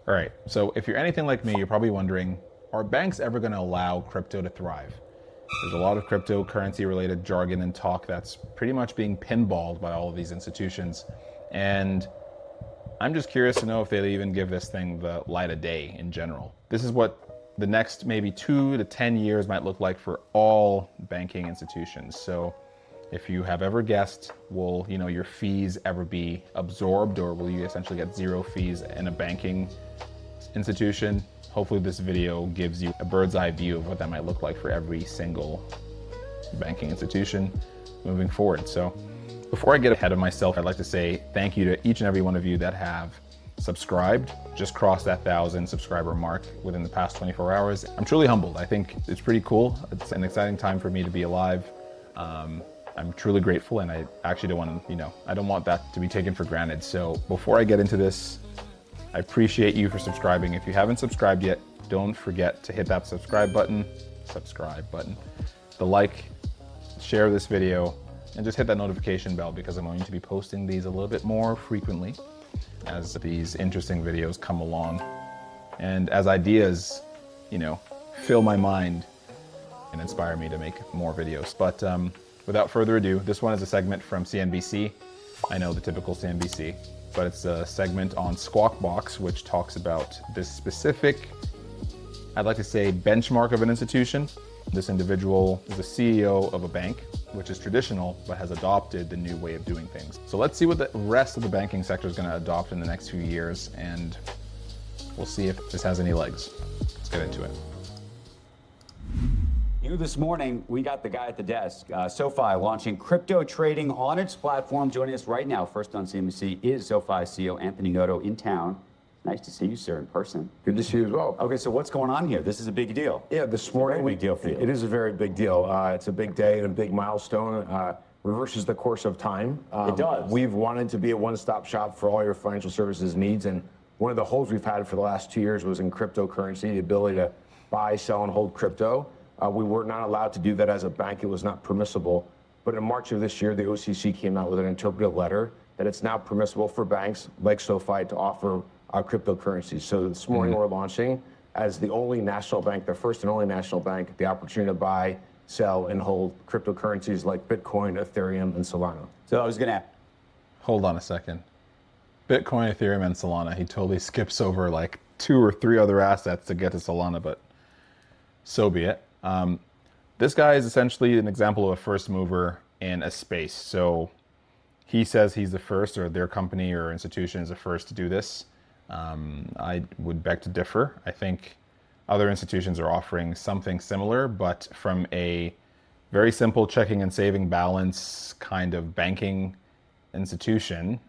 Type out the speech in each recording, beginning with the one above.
All right, so if you're anything like me, you're probably wondering, are banks ever going to allow crypto to thrive? There's a lot of cryptocurrency related jargon and talk that's pretty much being pinballed by all of these institutions. And I'm just curious to know if they even give this thing the light of day in general. This is what the next maybe 2 to 10 years might look like for all banking institutions. So if you have ever guessed, will your fees ever be absorbed, or will you essentially get zero fees in a banking institution? Hopefully this video gives you a bird's eye view of what that might look like for every single banking institution moving forward. So before I get ahead of myself, I'd like to say thank you to each and every one of you that have subscribed. Just crossed that 1,000 subscriber mark within the past 24 hours. I'm truly humbled. I think it's pretty cool. It's an exciting time for me to be alive. I'm truly grateful, and I actually don't want to, I don't want that to be taken for granted. So before I get into this, I appreciate you for subscribing. If you haven't subscribed yet, don't forget to hit that subscribe button, the like, share this video, and just hit that notification bell, because I'm going to be posting these a little bit more frequently as these interesting videos come along. And as ideas, fill my mind and inspire me to make more videos. But without further ado, this one is a segment from CNBC. I know, the typical CNBC, but it's a segment on Squawk Box, which talks about this specific, I'd like to say, benchmark of an institution. This individual is the CEO of a bank, which is traditional, but has adopted the new way of doing things. So let's see what the rest of the banking sector is going to adopt in the next few years, and we'll see if this has any legs. Let's get into it. This morning, we got the guy at the desk, SoFi, launching crypto trading on its platform. Joining us right now, first on CNBC, is SoFi CEO Anthony Noto in town. Nice to see you, sir, in person. Good to see you as well. Okay, so what's going on here? This is a big deal. Yeah, this morning, It's a very big deal for you. It is a very big deal. It's a big day and a big milestone. Reverses the course of time. It does. We've wanted to be a one-stop shop for all your financial services needs, and one of the holes we've had for the last 2 years was in cryptocurrency, the ability to buy, sell, and hold crypto. We were not allowed to do that as a bank. It was not permissible. But in March of this year, the OCC came out with an interpretive letter that it's now permissible for banks like SoFi to offer cryptocurrencies. So this morning we're launching, as the only national bank, the first and only national bank, the opportunity to buy, sell, and hold cryptocurrencies like Bitcoin, Ethereum, and Solana. So I was going to... Hold on a second. Bitcoin, Ethereum, and Solana. He totally skips over like 2 or 3 other assets to get to Solana, but so be it. This guy is essentially an example of a first mover in a space. So he says he's the first, or their company or institution is the first to do this. I would beg to differ. I think other institutions are offering something similar, but from a very simple checking and saving balance kind of banking institution,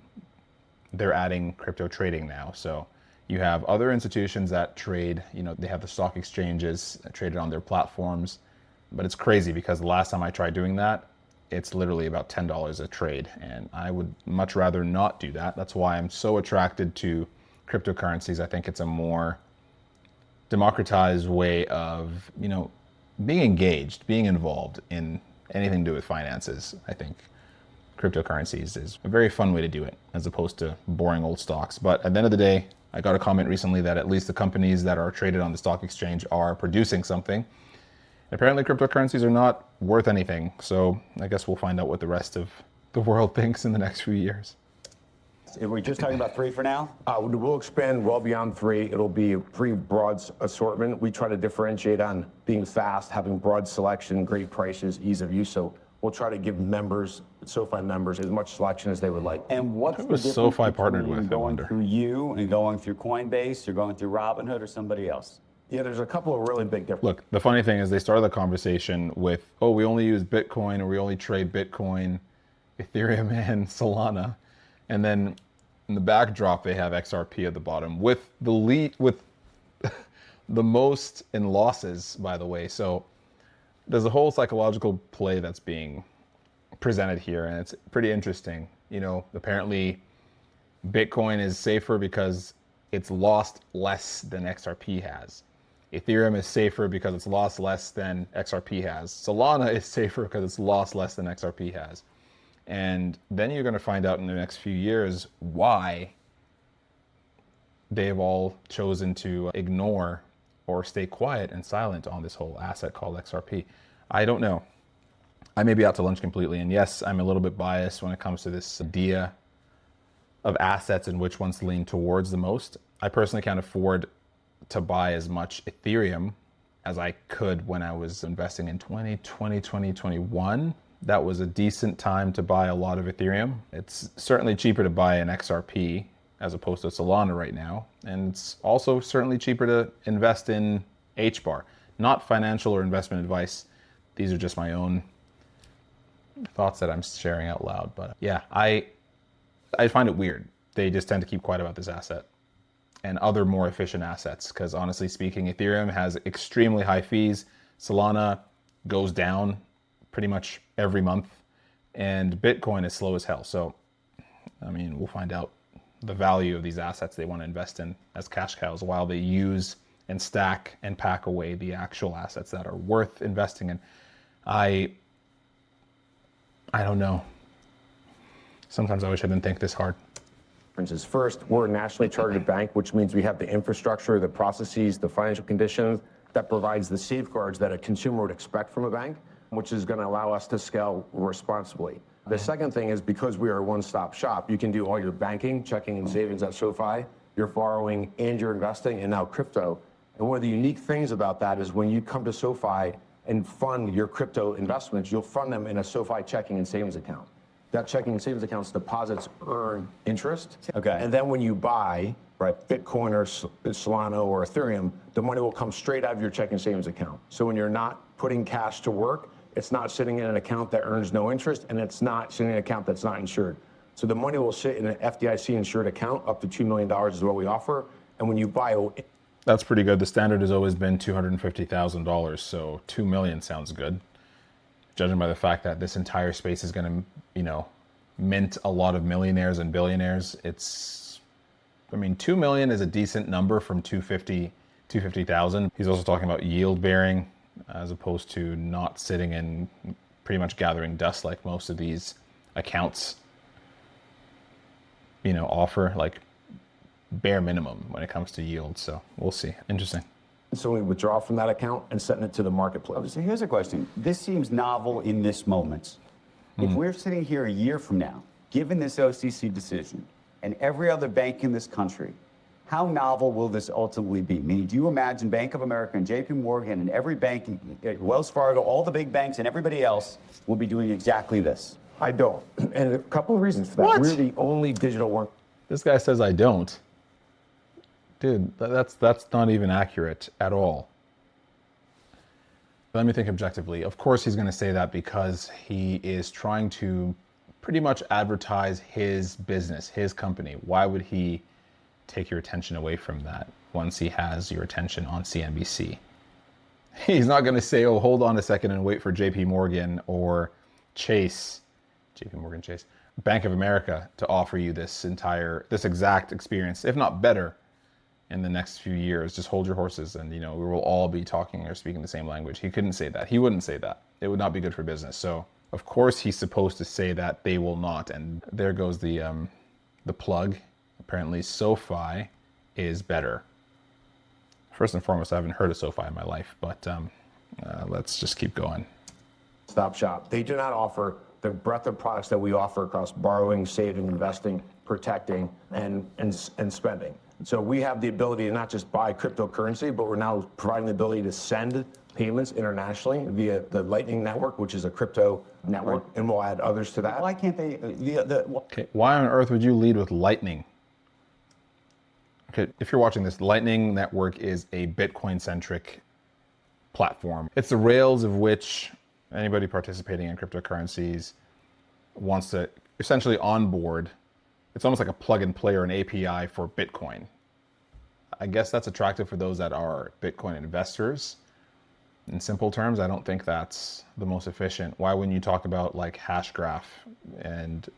they're adding crypto trading now. So you have other institutions that trade, they have the stock exchanges traded on their platforms, but it's crazy because the last time I tried doing that, it's literally about $10 a trade, and I would much rather not do that. That's why I'm so attracted to cryptocurrencies. I think it's a more democratized way of, being engaged, being involved in anything to do with finances. I think cryptocurrencies is a very fun way to do it, as opposed to boring old stocks. But at the end of the day, I got a comment recently that at least the companies that are traded on the stock exchange are producing something. Apparently cryptocurrencies are not worth anything. So I guess we'll find out what the rest of the world thinks in the next few years. Are we just talking about 3 for now? We'll expand well beyond 3. It'll be a pretty broad assortment. We try to differentiate on being fast, having broad selection, great prices, ease of use. So we'll try to give members, SoFi members, as much selection as they would like. And what's the was difference SoFi partnered between with, I going wonder? through you and going through Coinbase, or going through Robinhood, or somebody else? Yeah, there's a couple of really big differences. Look, the funny thing is they started the conversation with, oh, we only use Bitcoin, or we only trade Bitcoin, Ethereum, and Solana. And then in the backdrop, they have XRP at the bottom with the lead, with the most in losses, by the way. So there's a whole psychological play that's being presented here, and it's pretty interesting. Apparently Bitcoin is safer because it's lost less than XRP has. Ethereum is safer because it's lost less than XRP has. Solana is safer because it's lost less than XRP has. And then you're going to find out in the next few years why they've all chosen to ignore or stay quiet and silent on this whole asset called XRP. I don't know. I may be out to lunch completely. And yes, I'm a little bit biased when it comes to this idea of assets and which ones to lean towards the most. I personally can't afford to buy as much Ethereum as I could when I was investing in 2020, 2021. That was a decent time to buy a lot of Ethereum. It's certainly cheaper to buy an XRP as opposed to Solana right now. And it's also certainly cheaper to invest in HBAR. Not financial or investment advice. These are just my own thoughts that I'm sharing out loud. But yeah, I find it weird. They just tend to keep quiet about this asset and other more efficient assets. Because honestly speaking, Ethereum has extremely high fees. Solana goes down pretty much every month. And Bitcoin is slow as hell. So, I mean, we'll find out the value of these assets they want to invest in as cash cows while they use and stack and pack away the actual assets that are worth investing in. I don't know. Sometimes I wish I didn't think this hard. First, we're a nationally chartered bank, which means we have the infrastructure, the processes, the financial conditions that provides the safeguards that a consumer would expect from a bank, which is going to allow us to scale responsibly. The second thing is because we are a one-stop shop, you can do all your banking, checking and savings at SoFi, your borrowing and your investing, and now crypto. And one of the unique things about that is when you come to SoFi and fund your crypto investments, you'll fund them in a SoFi checking and savings account. That checking and savings account's deposits earn interest. Okay. And then when you buy Bitcoin or Solana or Ethereum, the money will come straight out of your checking and savings account. So when you're not putting cash to work, it's not sitting in an account that earns no interest, and it's not sitting in an account that's not insured. So the money will sit in an FDIC-insured account. Up to $2 million is what we offer. And when you buy... That's pretty good. The standard has always been $250,000, so $2 million sounds good. Judging by the fact that this entire space is going to, mint a lot of millionaires and billionaires, $2 million is a decent number from 250,000. He's also talking about yield bearing as opposed to not sitting and pretty much gathering dust like most of these accounts, offer, like bare minimum when it comes to yield. So we'll see. Interesting. So we withdraw from that account and send it to the marketplace. So here's a question. This seems novel in this moment. If we're sitting here a year from now, given this OCC decision and every other bank in this country, how novel will this ultimately be? Meaning, do you imagine Bank of America and JP Morgan and every bank, Wells Fargo, all the big banks and everybody else will be doing exactly this? I don't. And a couple of reasons for that. What? We're the only digital one. This guy says I don't. Dude, that's not even accurate at all. Let me think objectively. Of course he's going to say that because he is trying to pretty much advertise his business, his company. Why would he take your attention away from that once he has your attention on CNBC? He's not going to say, oh, hold on a second and wait for JP Morgan or Chase, JP Morgan Chase, Bank of America to offer you this exact experience, if not better, in the next few years. Just hold your horses and, we will all be talking or speaking the same language. He couldn't say that. He wouldn't say that. It would not be good for business. So, of course, he's supposed to say that. They will not. And there goes the plug. Apparently, SoFi is better. First and foremost, I haven't heard of SoFi in my life, but let's just keep going. Stop shop. They do not offer the breadth of products that we offer across borrowing, saving, investing, protecting, and spending. So we have the ability to not just buy cryptocurrency, but we're now providing the ability to send payments internationally via the Lightning Network, which is a crypto network, and we'll add others to that. Why can't they? Okay, why on earth would you lead with Lightning? Okay, if you're watching this, Lightning Network is a Bitcoin-centric platform. It's the rails of which anybody participating in cryptocurrencies wants to essentially onboard. It's almost like a plug and play or an API for Bitcoin. I guess that's attractive for those that are Bitcoin investors. In simple terms, I don't think that's the most efficient. Why wouldn't you talk about like Hashgraph? And,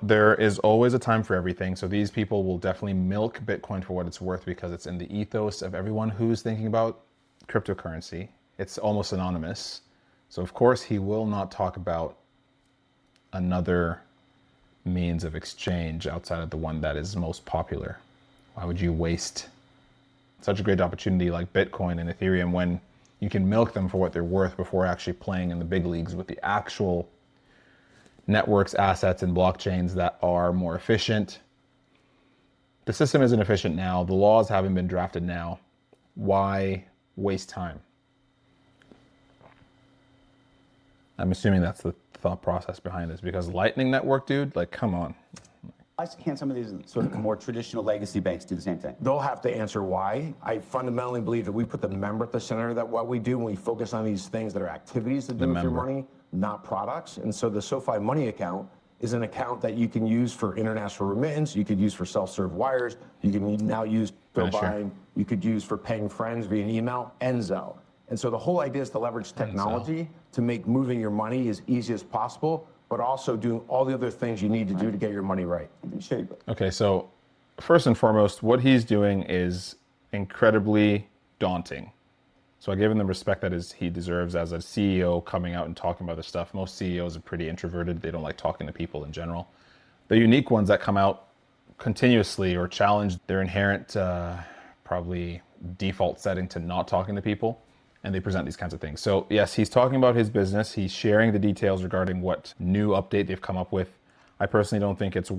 there is always a time for everything. So these people will definitely milk Bitcoin for what it's worth because it's in the ethos of everyone who's thinking about cryptocurrency. It's almost synonymous. So of course he will not talk about another means of exchange outside of the one that is most popular. Why would you waste such a great opportunity like Bitcoin and Ethereum when you can milk them for what they're worth before actually playing in the big leagues with the actual networks, assets, and blockchains that are more efficient? The system isn't efficient now. The laws haven't been drafted now. Why waste time? I'm assuming that's the thought process behind this, because Lightning Network, dude, like, come on. Why can't some of these sort of more traditional legacy banks do the same thing? They'll have to answer why. I fundamentally believe that we put the member at the center of that, what we do when we focus on these things that are activities to do with your money, not products. And so the SoFi Money account is an account that you can use for international remittance, you could use for self-serve wires, you can now use for buying, you could use for paying friends via an email, and Zelle. And so the whole idea is to leverage technology to make moving your money as easy as possible, but also doing all the other things you need to do to get your money right. Okay, so first and foremost, what he's doing is incredibly daunting. So I give him the respect that he deserves as a CEO coming out and talking about this stuff. Most CEOs are pretty introverted. They don't like talking to people in general. The unique ones that come out continuously or challenge their inherent, probably default setting to not talking to people, and they present these kinds of things. So yes, he's talking about his business. He's sharing the details regarding what new update they've come up with. I personally don't think it's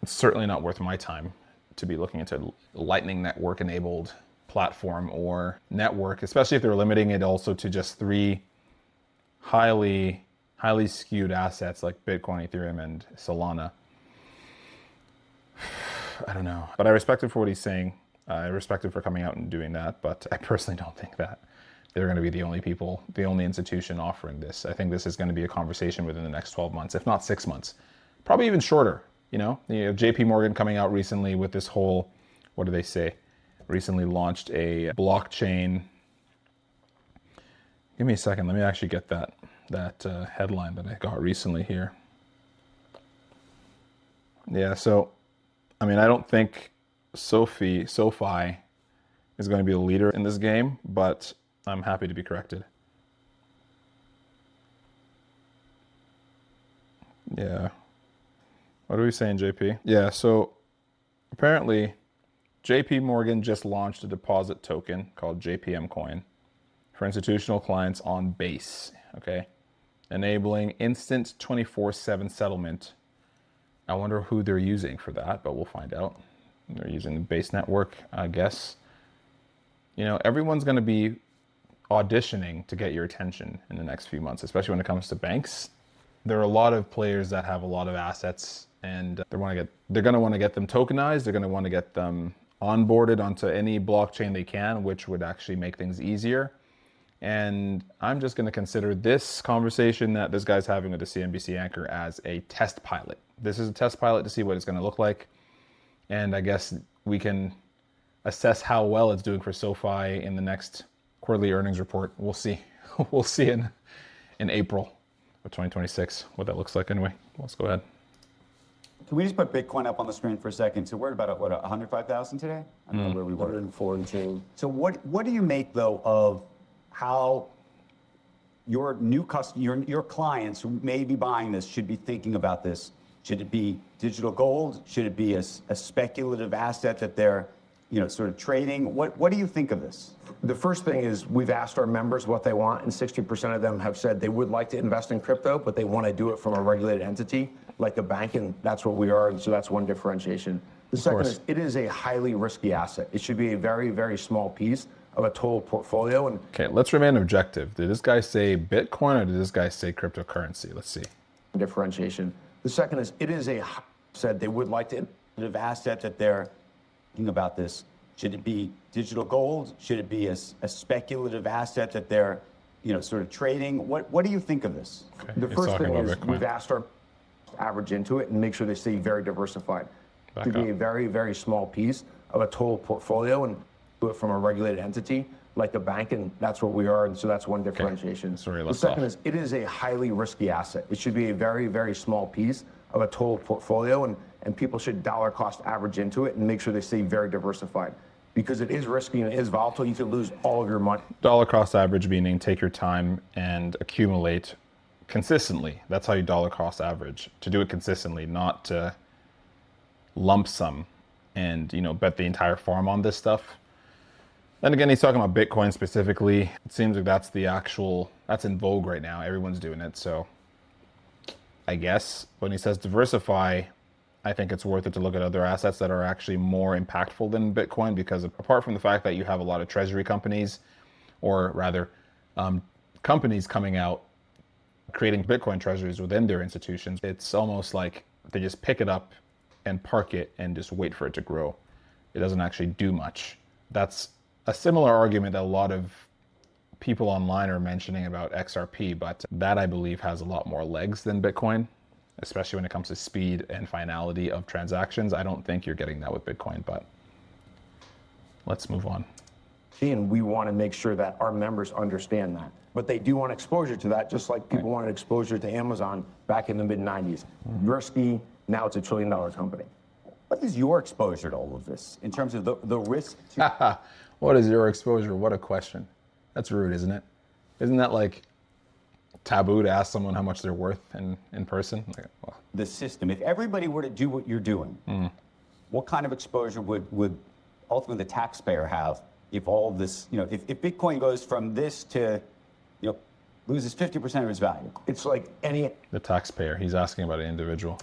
certainly not worth my time to be looking into Lightning Network enabled platform or network, especially if they're limiting it also to just 3 highly skewed assets like Bitcoin, Ethereum, and Solana. I don't know, but I respect him for what he's saying. I respect him for coming out and doing that, but I personally don't think that they're going to be the only institution offering this. I think this is going to be a conversation within the next 12 months, if not 6 months, probably even shorter. You know, JP Morgan coming out recently with this whole, what do they say? Recently launched a blockchain. Give me a second. Let me actually get that headline that I got recently here. Yeah, so, I mean, I don't think SoFi is going to be the leader in this game, but I'm happy to be corrected. Yeah. What are we saying, JP? Yeah, so apparently JP Morgan just launched a deposit token called JPM Coin for institutional clients on Base, okay? Enabling instant 24/7 settlement. I wonder who they're using for that, but we'll find out. They're using the Base network, I guess. You know, everyone's going to be auditioning to get your attention in the next few months, especially when it comes to banks. There are a lot of players that have a lot of assets, and they're going to want to get them tokenized. They're going to want to get them onboarded onto any blockchain they can, which would actually make things easier. And I'm just going to consider this conversation that this guy's having with the CNBC anchor as a test pilot. This is a test pilot to see what it's going to look like. And I guess we can assess how well it's doing for SoFi in the next quarterly earnings report. We'll see. We'll see in April of 2026 what that looks like anyway. Let's go ahead. Can we just put Bitcoin up on the screen for a second? So we're at about, 105,000 today? I don't know where we were. 104 and change. So what do you make, though, of how your new your clients who may be buying this should be thinking about this? Should it be digital gold? Should it be a speculative asset that they're, sort of trading? What do you think of this? The first thing is we've asked our members what they want, and 60% of them have said they would like to invest in crypto, but they want to do it from a regulated entity like a bank, and that's what we are, and so that's one differentiation. The second is it is a highly risky asset. It should be a very, very small piece of a total portfolio. And okay, let's remain objective. Did this guy say Bitcoin or did this guy say cryptocurrency? Let's see. Differentiation. The second is it is said they would like to asset that they're thinking about this. Should it be digital gold? Should it be a speculative asset that they're, sort of trading? What do you think of this? Okay. The first thing is we've asked our average into it and make sure they stay very diversified. To be a very, very small piece of a total portfolio and do it from a regulated entity like a bank, and that's what we are, and so that's one differentiation. Sorry, the second is it is a highly risky asset. It should be a very, very small piece of a total portfolio, and people should dollar cost average into it and make sure they stay very diversified. Because it is risky and it is volatile, you could lose all of your money. Dollar cost average meaning take your time and accumulate consistently. That's how you dollar cost average. To do it consistently, not to lump sum and, bet the entire farm on this stuff. Then again, he's talking about Bitcoin specifically. It seems like that's in vogue right now. Everyone's doing it. So I guess when he says diversify, I think it's worth it to look at other assets that are actually more impactful than Bitcoin, because apart from the fact that you have a lot of treasury companies, or rather companies coming out creating Bitcoin treasuries within their institutions, it's almost like they just pick it up and park it and just wait for it to grow. It doesn't actually do much. That's a similar argument that a lot of people online are mentioning about XRP, but that I believe has a lot more legs than Bitcoin, especially when it comes to speed and finality of transactions. I don't think you're getting that with Bitcoin, but let's move on. And we want to make sure that our members understand that. But they do want exposure to that, just like people wanted exposure to Amazon back in the mid-90s. Risky, now it's $1 trillion company. What is your exposure to all of this in terms of the risk? To- What is your exposure? What a question. That's rude, isn't it? Isn't that like taboo to ask someone how much they're worth in person? Well, the system. If everybody were to do what you're doing, what kind of exposure would ultimately the taxpayer have if all of this, if Bitcoin goes from this to, loses 50% of its value? It's like any the taxpayer. He's asking about an individual.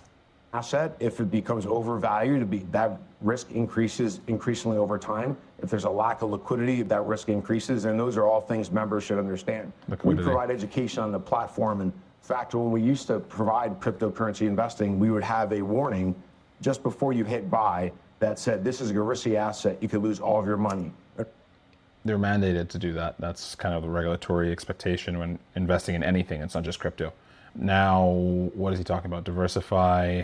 asset. If it becomes overvalued, that risk increases increasingly over time. If there's a lack of liquidity, that risk increases, and those are all things members should understand. Liquidity. We provide education on the platform, and in fact, when we used to provide cryptocurrency investing, we would have a warning just before you hit buy that said, this is a risky asset, you could lose all of your money. They're mandated to do that. That's kind of the regulatory expectation when investing in anything. It's not just crypto. Now, what is he talking about? Diversify.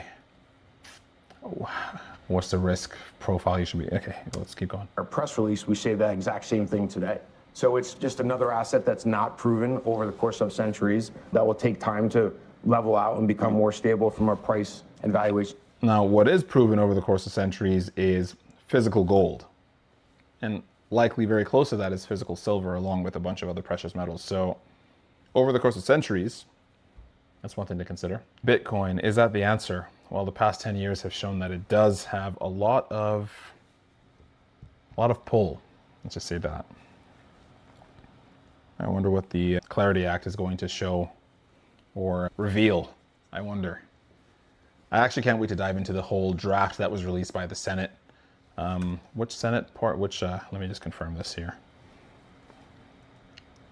What's the risk profile you should be? Okay, let's keep going. Our press release, we say that exact same thing today. So it's just another asset that's not proven over the course of centuries that will take time to level out and become more stable from a price and valuation. Now, what is proven over the course of centuries is physical gold. And likely very close to that is physical silver, along with a bunch of other precious metals. So over the course of centuries, that's one thing to consider. Bitcoin, is that the answer? Well, the past 10 years have shown that it does have a lot of pull. Let's just say that. I wonder what the Clarity Act is going to show or reveal. I wonder. I actually can't wait to dive into the whole draft that was released by the Senate. Which Senate part? Let me just confirm this here.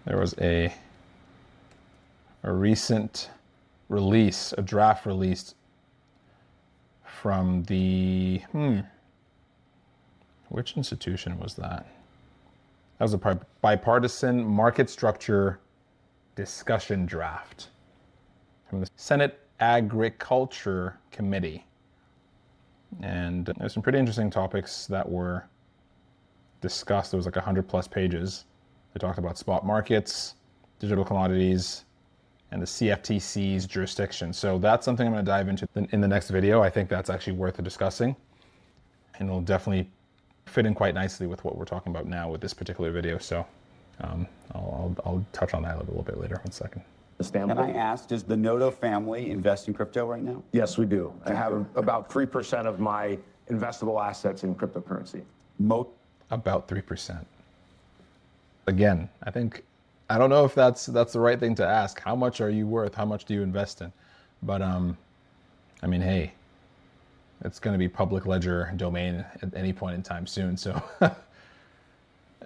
There was a recent release, a draft released from the, which institution was that? That was a bipartisan market structure discussion draft from the Senate Agriculture Committee. And there's some pretty interesting topics that were discussed. There was like 100+ pages. They talked about spot markets, digital commodities, and the CFTC's jurisdiction. So that's something I'm going to dive into in the next video. I think that's actually worth discussing, and it'll definitely fit in quite nicely with what we're talking about now with this particular video. So I'll touch on that a little bit later. 1 second. Can I ask, does the Noto family invest in crypto right now? Yes, we do. I have about 3% of my investable assets in cryptocurrency. About 3%. Again, I don't know if that's the right thing to ask. How much are you worth? How much do you invest in? But I mean, hey, it's going to be public ledger domain at any point in time soon. So,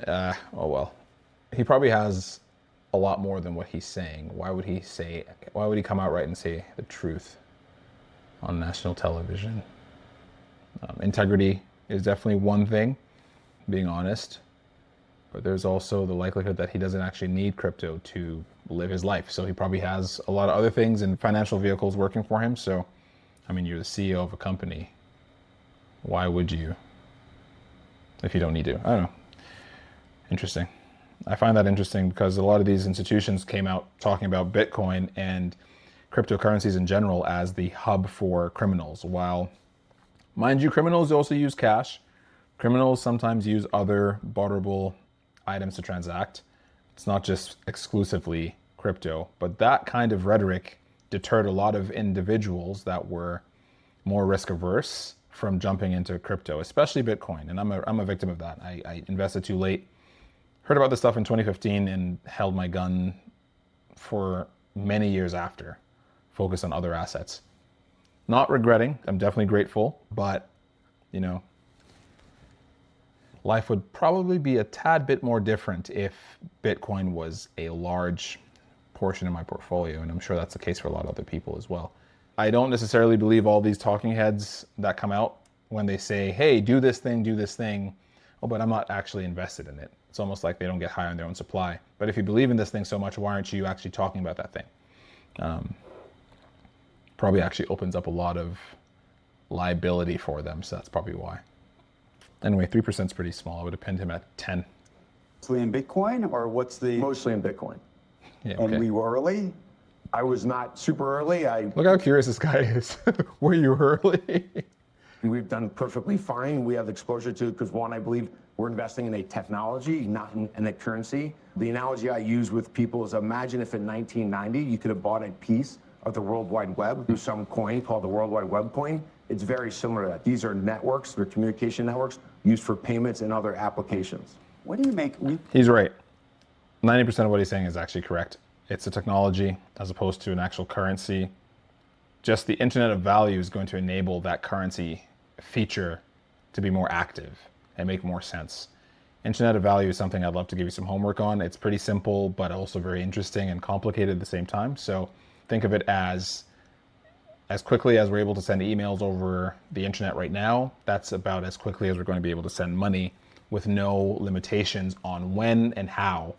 oh well. He probably has a lot more than what he's saying. Why would he come out right and say the truth on national television? Integrity is definitely one thing, being honest, but there's also the likelihood that he doesn't actually need crypto to live his life. So he probably has a lot of other things and financial vehicles working for him. So, I mean, you're the CEO of a company. Why would you, if you don't need to? I don't know. Interesting. I find that interesting because a lot of these institutions came out talking about Bitcoin and cryptocurrencies in general as the hub for criminals. While, mind you, criminals also use cash. Criminals sometimes use other barterable items to transact. It's not just exclusively crypto, but that kind of rhetoric deterred a lot of individuals that were more risk averse from jumping into crypto, especially Bitcoin. And I'm a victim of that. I invested too late, heard about this stuff in 2015 and held my gun for many years after, focused on other assets. Not regretting, I'm definitely grateful, but you know, life would probably be a tad bit more different if Bitcoin was a large portion of my portfolio, and I'm sure that's the case for a lot of other people as well. I don't necessarily believe all these talking heads that come out when they say, hey, do this thing. Oh, but I'm not actually invested in it. It's almost like they don't get high on their own supply. But if you believe in this thing so much, why aren't you actually talking about that thing? Probably actually opens up a lot of liability for them, so that's probably why. Anyway, 3% is pretty small. I would have pinned him at 10. Mostly in Bitcoin, or what's the... Mostly in Bitcoin. Yeah, And okay. we were early? I was not super early. Look how curious this guy is. Were you early? We've done perfectly fine. We have exposure to it because, one, I believe we're investing in a technology, not in a currency. The analogy I use with people is, imagine if in 1990 you could have bought a piece of the World Wide Web through some coin called the World Wide Web coin. It's very similar to that. These are networks, they're communication networks used for payments and other applications. What do you make... He's right. 90% of what he's saying is actually correct. It's a technology as opposed to an actual currency. Just the Internet of Value is going to enable that currency feature to be more active and make more sense. Internet of Value is something I'd love to give you some homework on. It's pretty simple, but also very interesting and complicated at the same time. So think of it as quickly as we're able to send emails over the internet right now, that's about as quickly as we're going to be able to send money with no limitations on when and how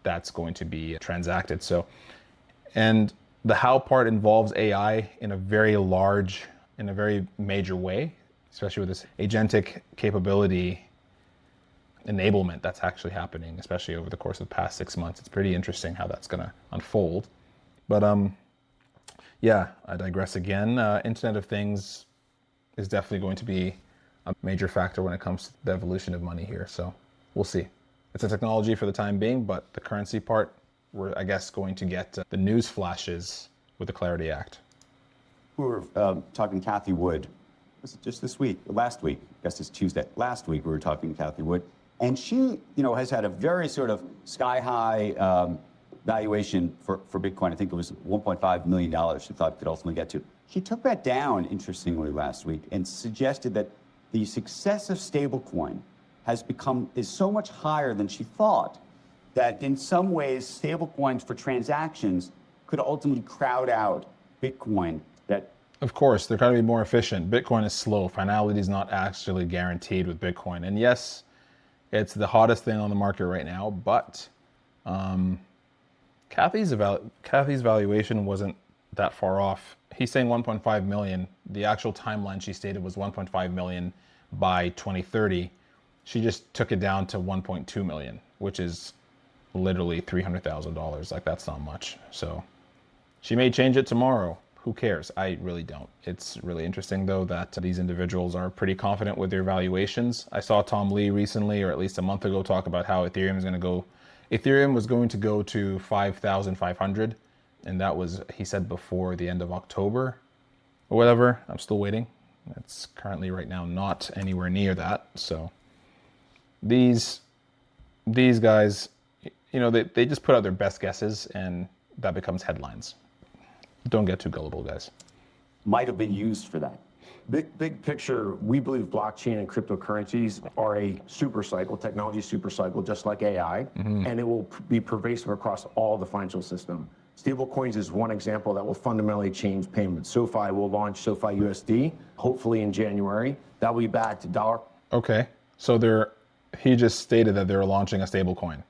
that's going to be transacted. So, and the how part involves AI in a very major way, especially with this agentic capability enablement that's actually happening, especially over the course of the past 6 months. It's pretty interesting how that's going to unfold. But yeah, I digress again. Internet of Things is definitely going to be a major factor when it comes to the evolution of money here. So we'll see. It's a technology for the time being, but the currency part, we're, I guess, going to get the news flashes with the Clarity Act. We were talking to Kathy Wood. Was it just this week? Last week. I guess it's Tuesday. Last week we were talking to Kathy Wood. And she, has had a very sort of sky-high valuation for Bitcoin. I think it was $1.5 million she thought it could ultimately get to. She took that down, interestingly, last week and suggested that the success of stablecoin is so much higher than she thought that in some ways stablecoins for transactions could ultimately crowd out Bitcoin. Of course, they're going to be more efficient. Bitcoin is slow. Finality is not actually guaranteed with Bitcoin. And yes, it's the hottest thing on the market right now, but Kathy's valuation wasn't that far off. He's saying 1.5 million. The actual timeline she stated was 1.5 million by 2030. She just took it down to 1.2 million, which is literally $300,000. Like, that's not much. So she may change it tomorrow. Who cares? I really don't. It's really interesting, though, that these individuals are pretty confident with their valuations. I saw Tom Lee recently, or at least a month ago, talk about how Ethereum was going to go to 5,500. And that was, he said, before the end of October or whatever. I'm still waiting. It's currently right now not anywhere near that. So these guys, they just put out their best guesses and that becomes headlines. Don't get too gullible, guys. Might have been used for that. Big picture, we believe blockchain and cryptocurrencies are a super cycle, technology super cycle, just like AI, and it will be pervasive across all the financial system. Stablecoins is one example that will fundamentally change payments. SoFi will launch SoFi USD, hopefully in January. That will be backed to dollar. Okay, so he just stated that they're launching a stablecoin.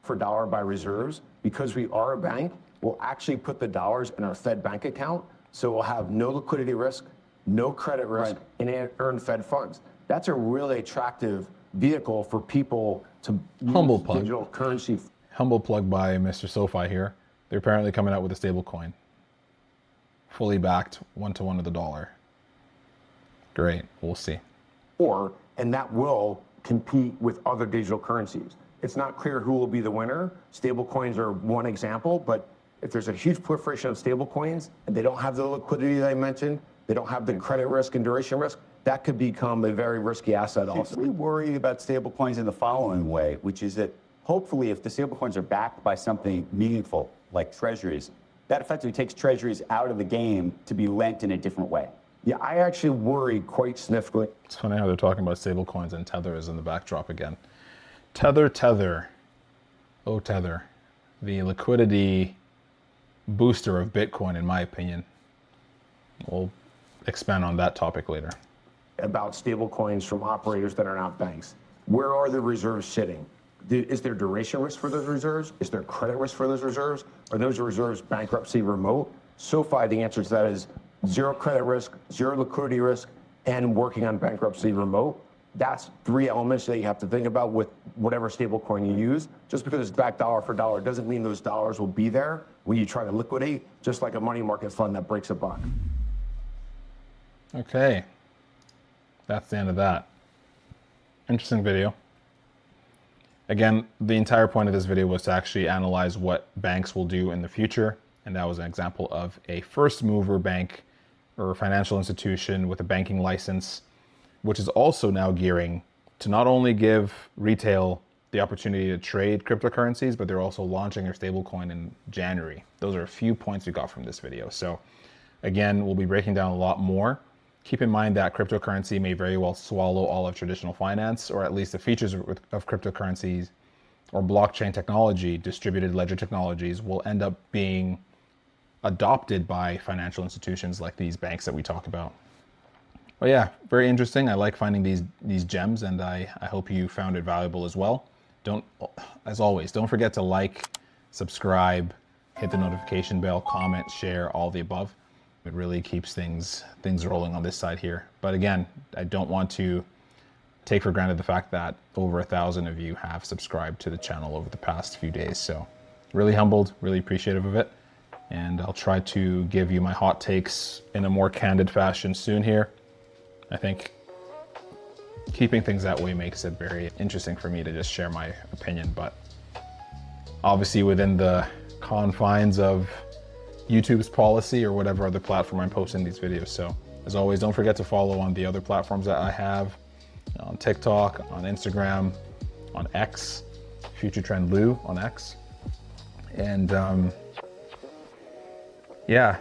For dollar by reserves. Because we are a bank, we'll actually put the dollars in our Fed bank account, so we'll have no liquidity risk, no credit risk, and earn Fed funds. That's a really attractive vehicle for people to use digital currency. Humble plug by Mr. SoFi here. They're apparently coming out with a stablecoin. Fully backed, 1-to-1 of the dollar. Great, we'll see. And that will compete with other digital currencies. It's not clear who will be the winner. Stablecoins are one example, but if there's a huge proliferation of stablecoins and they don't have the liquidity that I mentioned, they don't have the credit risk and duration risk, that could become a very risky asset also. We worry about stablecoins in the following way, which is that hopefully if the stablecoins are backed by something meaningful, like treasuries, that effectively takes treasuries out of the game to be lent in a different way. Yeah, I actually worry quite significantly. It's funny how they're talking about stablecoins and Tether is in the backdrop again. Tether. Oh, Tether. The liquidity booster of Bitcoin, in my opinion. We'll expand on that topic later. About stablecoins from operators that are not banks. Where are the reserves sitting? Is there duration risk for those reserves? Is there credit risk for those reserves? Are those reserves bankruptcy remote? SoFi, the answer to that is zero credit risk, zero liquidity risk, and working on bankruptcy remote. That's three elements that you have to think about with whatever stablecoin you use. Just because it's backed dollar for dollar doesn't mean those dollars will be there when you try to liquidate, just like a money market fund that breaks a buck. Okay. That's the end of that. Interesting video. Again, the entire point of this video was to actually analyze what banks will do in the future. And that was an example of a first mover bank or financial institution with a banking license, which is also now gearing to not only give retail the opportunity to trade cryptocurrencies, but they're also launching their stablecoin in January. Those are a few points we got from this video. So again, we'll be breaking down a lot more. Keep in mind that cryptocurrency may very well swallow all of traditional finance, or at least the features of cryptocurrencies or blockchain technology, distributed ledger technologies, will end up being adopted by financial institutions like these banks that we talk about. But yeah, very interesting. I like finding these gems, and I hope you found it valuable as well. As always, don't forget to like, subscribe, hit the notification bell, comment, share, all the above. It really keeps things rolling on this side here. But again, I don't want to take for granted the fact that over 1,000 of you have subscribed to the channel over the past few days. So really humbled, really appreciative of it. And I'll try to give you my hot takes in a more candid fashion soon here. I think keeping things that way makes it very interesting for me to just share my opinion, but obviously within the confines of YouTube's policy or whatever other platform I'm posting these videos. So as always, don't forget to follow on the other platforms that I have, on TikTok, on Instagram, on X, FutureTrendToday on X. And yeah,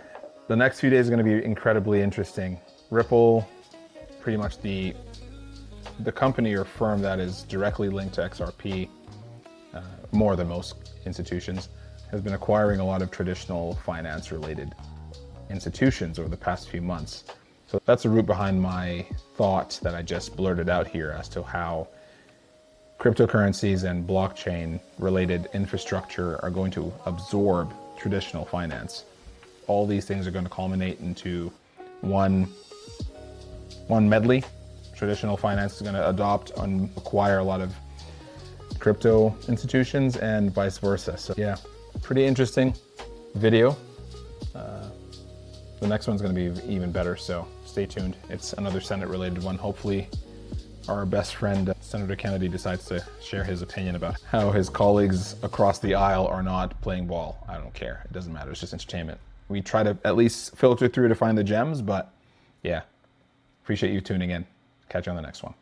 the next few days are going to be incredibly interesting. Ripple, pretty much the company or firm that is directly linked to XRP, more than most institutions, has been acquiring a lot of traditional finance-related institutions over the past few months. So that's the root behind my thought that I just blurted out here as to how cryptocurrencies and blockchain-related infrastructure are going to absorb traditional finance. All these things are going to culminate into one medley. Traditional finance is going to adopt and acquire a lot of crypto institutions and vice versa. So yeah, pretty interesting video. The next one's going to be even better, so stay tuned. It's another Senate-related one. Hopefully our best friend, Senator Kennedy, decides to share his opinion about how his colleagues across the aisle are not playing ball. I don't care. It doesn't matter. It's just entertainment. We try to at least filter through to find the gems, but yeah, appreciate you tuning in. Catch you on the next one.